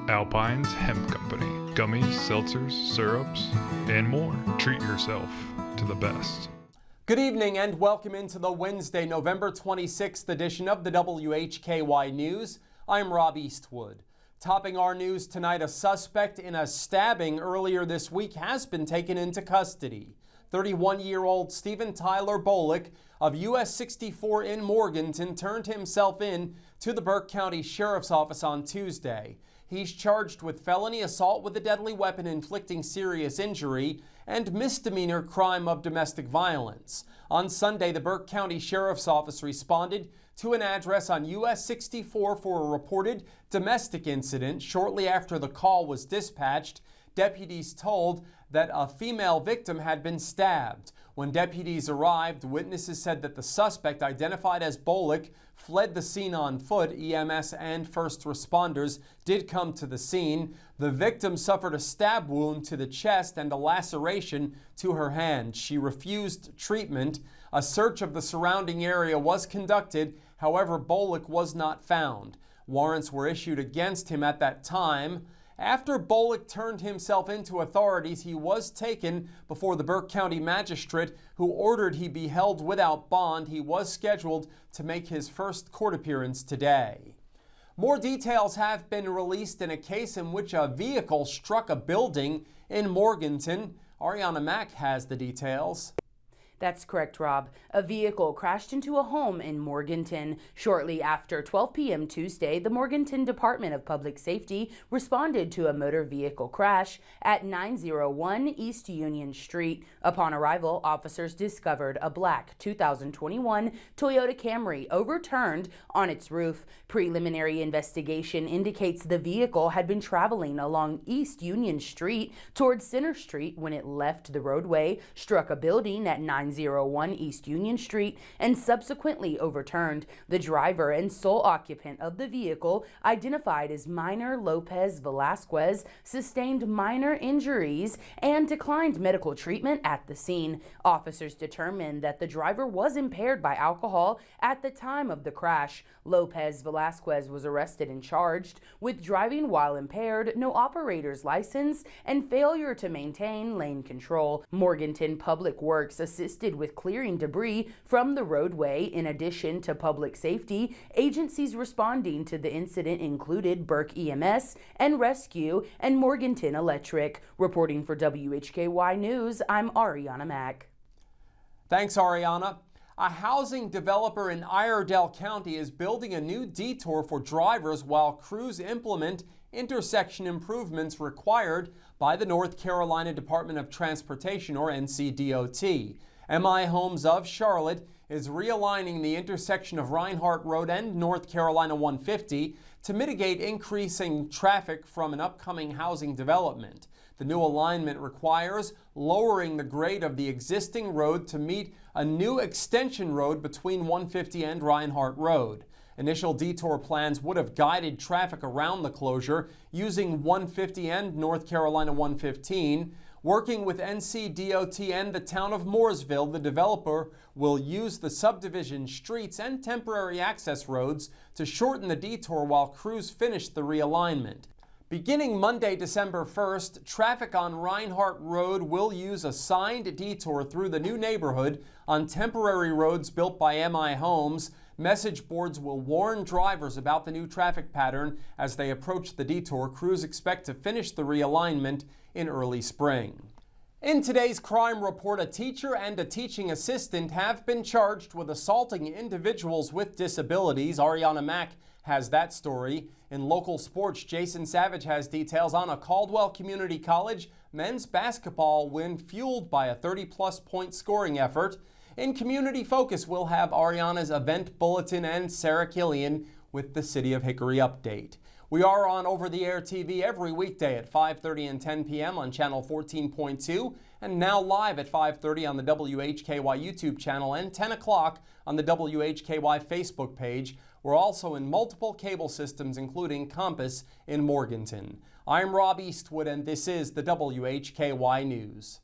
Alpine's Hemp Company. Gummies, seltzers, syrups, and more. Treat yourself to the best. Good evening and welcome into the Wednesday, November 26th edition of the WHKY News. I'm Rob Eastwood. Topping our news tonight, a suspect in a stabbing earlier this week has been taken into custody. 31-year-old Stephen Tyler Bolick of US 64 in Morganton turned himself in to the Burke County Sheriff's Office on Tuesday. He's charged with felony assault with a deadly weapon inflicting serious injury and misdemeanor crime of domestic violence. On Sunday, the Burke County Sheriff's Office responded to an address on US 64 for a reported domestic incident. Shortly after the call was dispatched, deputies told that a female victim had been stabbed. When deputies arrived, witnesses said that the suspect, identified as Bolick, fled the scene on foot. EMS and first responders did come to the scene. The victim suffered a stab wound to the chest and a laceration to her hand. She refused treatment. A search of the surrounding area was conducted. However, Bolick was not found. Warrants were issued against him at that time. After Bolick turned himself into authorities, he was taken before the Burke County magistrate, who ordered he be held without bond. He was scheduled to make his first court appearance today. More details have been released in a case in which a vehicle struck a building in Morganton. Arianna Mack has the details. That's correct, Rob. A vehicle crashed into a home in Morganton. Shortly after 12 p.m. Tuesday, the Morganton Department of Public Safety responded to a motor vehicle crash at 901 East Union Street. Upon arrival, officers discovered a black 2021 Toyota Camry overturned on its roof. Preliminary investigation indicates the vehicle had been traveling along East Union Street towards Center Street when it left the roadway, struck a building at 901 East Union Street, and subsequently overturned. The driver and sole occupant of the vehicle, identified as Minor Lopez Velasquez, sustained minor injuries and declined medical treatment at the scene. Officers determined that the driver was impaired by alcohol at the time of the crash. Lopez Velasquez was arrested and charged with driving while impaired, no operator's license, and failure to maintain lane control. Morganton Public Works assisted with clearing debris from the roadway. In addition to public safety, agencies responding to the incident included Burke EMS and Rescue and Morganton Electric. Reporting for WHKY News, I'm Arianna Mack. Thanks, Arianna. A housing developer in Iredell County is building a new detour for drivers while crews implement intersection improvements required by the North Carolina Department of Transportation, or NCDOT. MI Homes of Charlotte is realigning the intersection of Reinhardt Road and North Carolina 150 to mitigate increasing traffic from an upcoming housing development. The new alignment requires lowering the grade of the existing road to meet a new extension road between 150 and Reinhardt Road. Initial detour plans would have guided traffic around the closure using 150 and North Carolina 115. Working with NCDOT and the town of Mooresville, the developer will use the subdivision streets and temporary access roads to shorten the detour while crews finish the realignment. Beginning Monday, December 1st, traffic on Reinhardt Road will use a signed detour through the new neighborhood on temporary roads built by MI Homes. Message boards will warn drivers about the new traffic pattern as they approach the detour. Crews expect to finish the realignment in early spring. In today's crime report, a teacher and a teaching assistant have been charged with assaulting individuals with disabilities. Arianna Mack has that story. In local sports, Jason Savage has details on a Caldwell Community College men's basketball win fueled by a 30-plus point scoring effort. In Community Focus, we'll have Ariana's event bulletin and Sarah Killian with the City of Hickory update. We are on over-the-air TV every weekday at 5:30 and 10 p.m. on channel 14.2 and now live at 5:30 on the WHKY YouTube channel and 10 o'clock on the WHKY Facebook page. We're also in multiple cable systems, including Compass in Morganton. I'm Rob Eastwood, and this is the WHKY News.